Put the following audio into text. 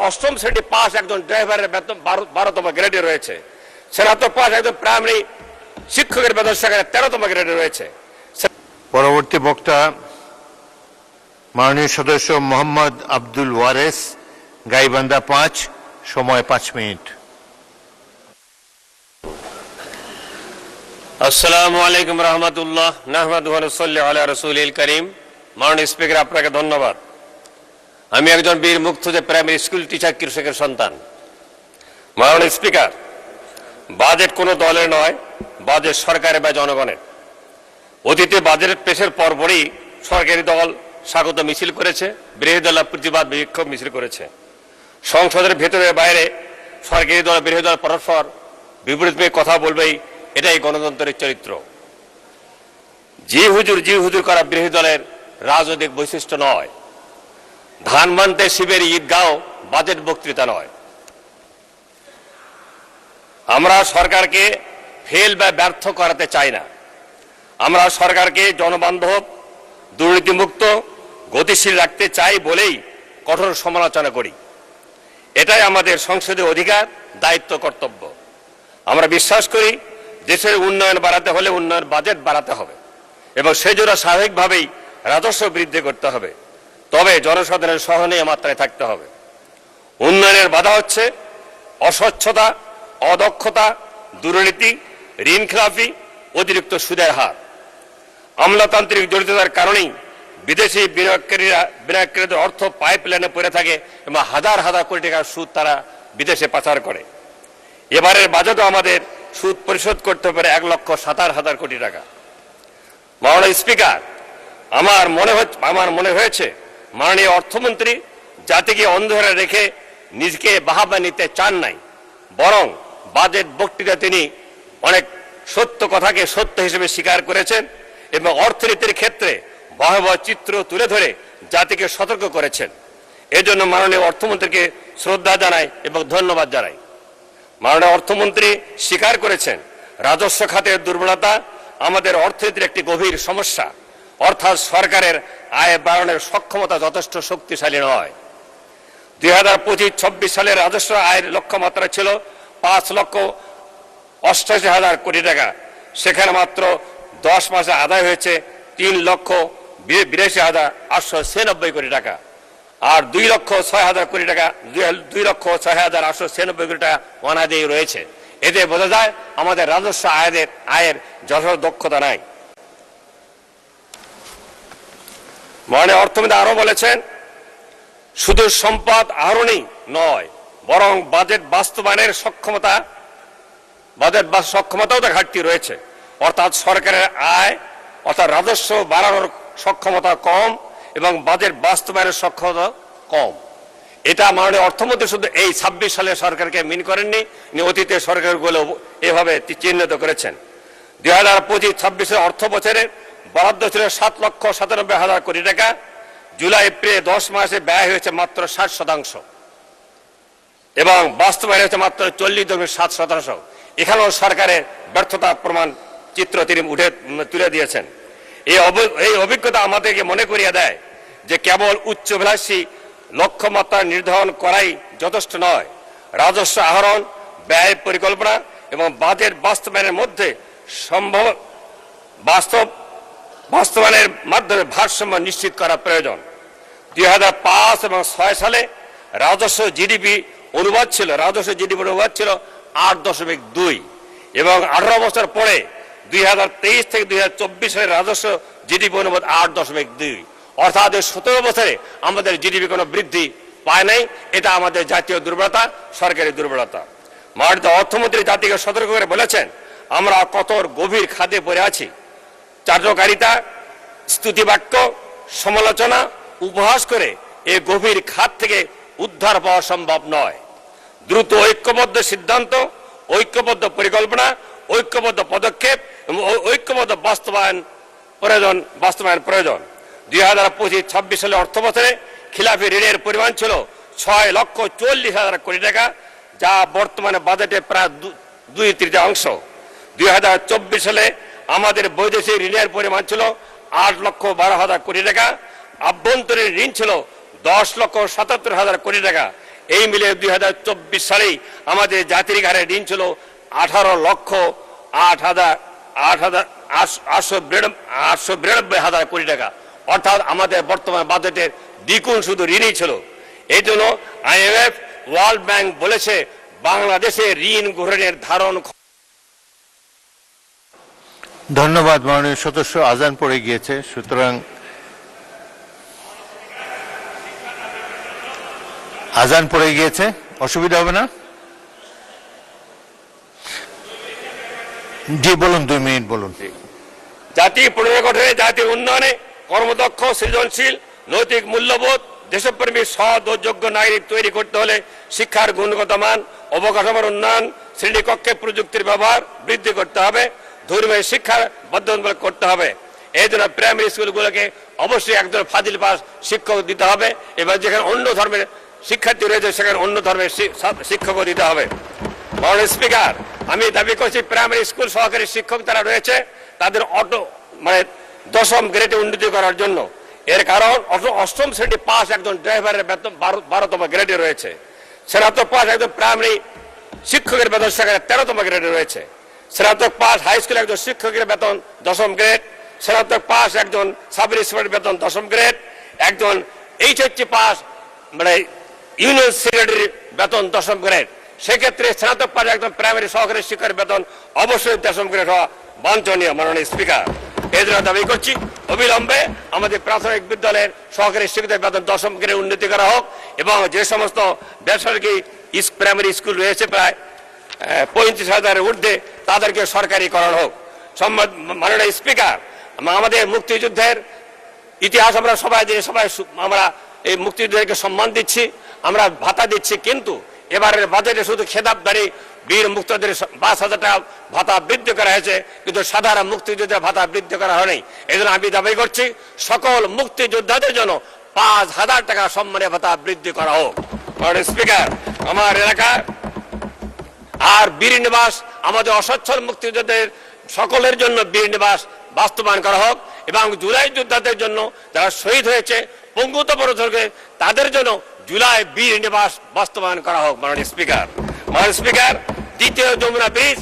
অষ্টম শ্রেণী পাস একজন ড্রাইভারের বেতন 12তম গ্রেডে রয়েছে। স্নাতক পাস একজন প্রাইমারি শিক্ষকের বেতন সেখানে 13তম গ্রেডে রয়েছে। পরবর্তী বক্তা মাননীয় সদস্য মোহাম্মদ আব্দুল ওয়ারেস, গাইবান্ধা 5, সময় 5 মিনিট। আসসালামু আলাইকুম রহমতুল্লাহ, নাহমাদুহু ওয়া নুসাল্লি আলা রাসূলিল কারীম। মাননীয় স্পিকার, আপনাকে ধন্যবাদ। আমি একজন বীর মুক্তিযোদ্ধা প্রাইমারি স্কুল টিচার কৃষকের সন্তান। মাননীয় স্পিকার, বাজেট কোনো দলের নয়, বাজেট সরকারের বা জনগণের। অতীতে বাজেট পেশের পরপরই সরকারি দল স্বাগত মিছিল করেছে, বিরোধী দল প্রতিবাদ বিক্ষোভ মিছিল করেছে। সংসদের ভেতরে বাইরে সরকারি দল বিরোধী দল পরস্পর বিপরীত পেয়ে কথা বলবেই, এটাই গণতন্ত্রের চরিত্র। জি হুজুর করা বিরোধী দলের রাজনৈতিক বৈশিষ্ট্য নয়। ধান মানতে শিবের ঈদগাঁও বাজেট বক্তৃতা নয়। আমরা সরকারকে ফেল বা ব্যর্থ করাতে চাই না। আমরা সরকারকে জনবান্ধব, দুর্নীতিমুক্ত, গতিশীল রাখতে চাই বলেই কঠোর সমালোচনা করি। এটাই আমাদের সংসদীয় অধিকার, দায়িত্ব, কর্তব্য। আমরা বিশ্বাস করি দেশের উন্নয়ন বাড়াতে হলে উন্নয়ন বাজেট বাড়াতে হবে এবং সেই জন্য স্বাভাবিকভাবেই রাজস্ব বৃদ্ধি করতে হবে। তবে জনসাধারণের সহনীয় মাত্রায় থাকতে হবে। উন্নয়নের বাধা হচ্ছে অস্বচ্ছতা, অদক্ষতা, দুর্নীতি, ঋণ খেলাপি, অতিরিক্ত সুদের হার। আমলাতান্ত্রিক জড়িততার কারণেই বিদেশি বিনিয়োগকারীদের অর্থ পাইপলাইনে পড়ে থাকে এবং হাজার হাজার কোটি টাকার সুদ তারা বিদেশে পাচার করে। এবারের বাজেটও আমাদের সুদ পরিশোধ করতে পারে 1,17,000 কোটি টাকা। মাননীয় স্পিকার, আমার মনে হয়েছে মাননীয় অর্থমন্ত্রী জাতিকে অন্ধকারে রেখে নিজেকে বাহাবা নিতে চান নাই, বরং বাজেট বক্তৃতা তিনি অনেক সত্য কথাকে সত্য হিসেবে স্বীকার করেছেন এবং অর্থনীতির ক্ষেত্রে ভয়াবহ চিত্র তুলে ধরে জাতিকে সতর্ক করেছেন। এজন্য মাননীয় অর্থমন্ত্রীকে শ্রদ্ধা জানাই এবং ধন্যবাদ জানাই। মাননীয় অর্থমন্ত্রী স্বীকার করেছেন রাজস্ব খাতের দুর্বলতা আমাদের অর্থনীতির একটি গভীর সমস্যা, অর্থাৎ সরকারের আয় বাড়ানোর সক্ষমতা যথেষ্ট শক্তিশালী নয়। 2025-26 সালের রাজস্ব আয়ের লক্ষ্যমাত্রা ছিল 5,88,000 কোটি টাকা। সেখানে মাত্র 10 মাসে আদায় হয়েছে 3,82,896 কোটি টাকা, আর 2,06,000 কোটি টাকা 2,06,896 কোটি টাকা অনাদায়ী রয়েছে। এতে বোঝা যায় আমাদের রাজস্ব আয়ের যথেষ্ট দক্ষতা নাই। মাননীয় অর্থমন্ত্রী আরো বলেছেন, শুধু সম্পদ আহরণই নয়, বরং বাজেট বাস্তবায়নের সক্ষমতাও তো ঘাটতি রয়েছে। অর্থাৎ সরকারের আয় অর্থাৎ রাজস্ব বাড়ানোর সক্ষমতা কম এবং বাজেট বাস্তবায়নের সক্ষমতা কম। এটা মাননীয় অর্থমন্ত্রী শুধু এই 26 সালে সরকারকে মিন করেননি, অতীতে সরকারগুলো এভাবে চিহ্নিত করেছেন। 2025-26 অর্থ বছরে বরাদ্দ ছিল 7,97,000 কোটি টাকা। জুলাই এপ্রিল 10 মাসে ব্যয় হয়েছে মাত্র 60% এবং বাস্তবায়ন হয়েছে মাত্র 40.7%। এখানেও সরকারের ব্যর্থতা প্রমাণ চিত্র তিনি তুলে দিয়েছেন। এই অভিজ্ঞতা আমাদেরকে মনে করিয়ে দেয় যে কেবল উচ্চাভিলাষী লক্ষ্যমাত্রা নির্ধারণ করাই যথেষ্ট নয়। রাজস্ব আহরণ, ব্যয় পরিকল্পনা এবং বাজেট বাস্তবায়নের মধ্যে বাস্তবায়নের মাধ্যমে ভারসাম্য নিশ্চিত করা প্রয়োজন। 2005 এবং 2006 সালে রাজস্ব জিডিপি অনুবাদ ছিল 8.2 এবং 18 বছর পরে 2023 থেকে 2024 সালের রাজস্ব জিডিপি অনুবাদ 8.2, অর্থাৎ 17 বছরে আমাদের জিডিপি কোনো বৃদ্ধি পায় নাই। এটা আমাদের জাতীয় দুর্বলতা, সরকারি দুর্বলতা। মাননীয় অর্থমন্ত্রী জাতিকে সতর্ক করে বলেছেন, আমরা কত গভীর খাদে পড়ে আছি। চাটুকারিতা, স্তুতিবাক্য, সমালোচনা, উপহাস করে এই গভীর খাদ থেকে উদ্ধার পাওয়া সম্ভব নয়। দ্রুত ঐক্যবদ্ধ সিদ্ধান্ত, ঐক্যবদ্ধ পরিকল্পনা, ঐক্যবদ্ধ পদক্ষেপ এবং ঐক্যবদ্ধ বাস্তবায়ন প্রয়োজন। 2025-26 সালে অর্থ বছরে খিলাফি ঋণের পরিমাণ ছিল 6,40,000 কোটি টাকা, যা বর্তমানে বাজেটে প্রায় 2/3 2024 সালে আমাদের বৈদেশিক ঋণের পরিমাণ ছিল 8,12,000 কোটি টাকা। আভ্যন্তরীণ ঋণ ছিল 10,77,000 কোটি টাকা। এই মিলে 2024 সালেই আমাদের জাতির ঘাড়ে ঋণ ছিল 18,892,892 কোটি টাকা, অর্থাৎ আমাদের বর্তমান বাজেটের দ্বিগুণ শুধু ঋণই ছিল। এই জন্য IMF, ওয়ার্ল্ড ব্যাংক বলেছে বাংলাদেশে ঋণ গ্রহণের ধারণ। ধন্যবাদ মাননীয় সদস্য। আজান পড়ে গিয়েছে, সুতরাং আজান পড়ে গিয়েছে, অসুবিধা হবে না? জি বলুন, 2 মিনিট বলুন। জাতি পুনর্গঠনে, জাতির উন্নয়নে কর্মদক্ষ, সৃজনশীল, নৈতিক মূল্যবোধ, দেশপ্রেমী, সৎ ও যোগ্য নাগরিক তৈরি করতে হলে শিক্ষার গুণগত মান, অবকাঠামোর উন্নয়ন, শ্রেণীকক্ষে প্রযুক্তির ব্যবহার বৃদ্ধি করতে হবে, ধর্মীয় শিক্ষার বাধ্যতামূলক করতে হবে। এই জন্য প্রাইমারি স্কুলগুলোকে অবশ্যই একজন ফাজিল পাস শিক্ষক দিতে হবে, এবার যেখানে অন্য ধর্মের শিক্ষার্থী রয়েছে সেখানে অন্য ধর্মের শিক্ষকও দিতে হবে। মাননীয় স্পিকার, আমি দাবি করছি প্রাইমারি স্কুল সহকারী শিক্ষক যারা রয়েছে তাদের দশম গ্রেডে উন্নতি করার জন্য। এর কারণ অষ্টম শ্রেণী পাস একজন ড্রাইভারের বেতন 12তম গ্রেডে রয়েছে, স্নাতক পাস একজন প্রাইমারি শিক্ষকের বেতন সেখানে 13তম গ্রেডে রয়েছে, স্নাতক পাস হাই স্কুলে একজন শিক্ষকের বেতন 10ম গ্রেড, স্নাতক পাস একজন সাব ইন্সপেক্টর বেতন 10ম গ্রেড, একজন HSC পাস ইউনিয়ন সেক্রেটারি বেতন 10ম গ্রেড। সেক্ষেত্রে স্নাতক পাস একজন প্রাইমারি সহকারী শিক্ষকের বেতন অবশ্যই 10ম গ্রেড হওয়া বাঞ্ছনীয়। মাননীয় স্পিকার, এই জন্য দাবি করছি অবিলম্বে আমাদের প্রাথমিক বিদ্যালয়ের সহকারী শিক্ষকদের বেতন 10ম গ্রেড উন্নতি করা হোক এবং যে সমস্ত বেসরকারি প্রাইমারি স্কুল রয়েছে প্রায় 35,000-এর ঊর্ধ্বে তাদেরকে সরকারিকরণ হোক। মাননীয় স্পিকার, আমাদের মুক্তিযুদ্ধের ইতিহাস আমরা সবাই আমরা এই মুক্তিযুদ্ধকে সম্মান দিচ্ছি, আমরা ভাতা দিচ্ছি, কিন্তু এবারের বাজেটে শুধু খেতাবধারী বীর মুক্তিযোদ্ধাদের 5,000 টাকা ভাতা বৃদ্ধি করা হয়েছে, কিন্তু সাধারণ মুক্তিযোদ্ধার ভাতা বৃদ্ধি করা হয়নি। এই জন্য আমি দাবি করছি সকল মুক্তিযোদ্ধাদের জন্য 5,000 টাকা সম্মানীয় ভাতা বৃদ্ধি করা হোক। স্পিকার, আমার এলাকার আর বীর নিবাস, আমাদের অসচ্ছল মুক্তিযোদ্ধাদের সকলের জন্য বীর নিবাস বাস্তবায়ন করা হোক এবং জুলাই যোদ্ধাদের জন্য যারা শহীদ হয়েছে পঙ্গুত্ব পরকে তাদের জন্য জুলাই বীর নিবাস বাস্তবায়ন করা হোক। মাননীয় স্পিকার, দ্বিতীয় যমুনা ব্রিজ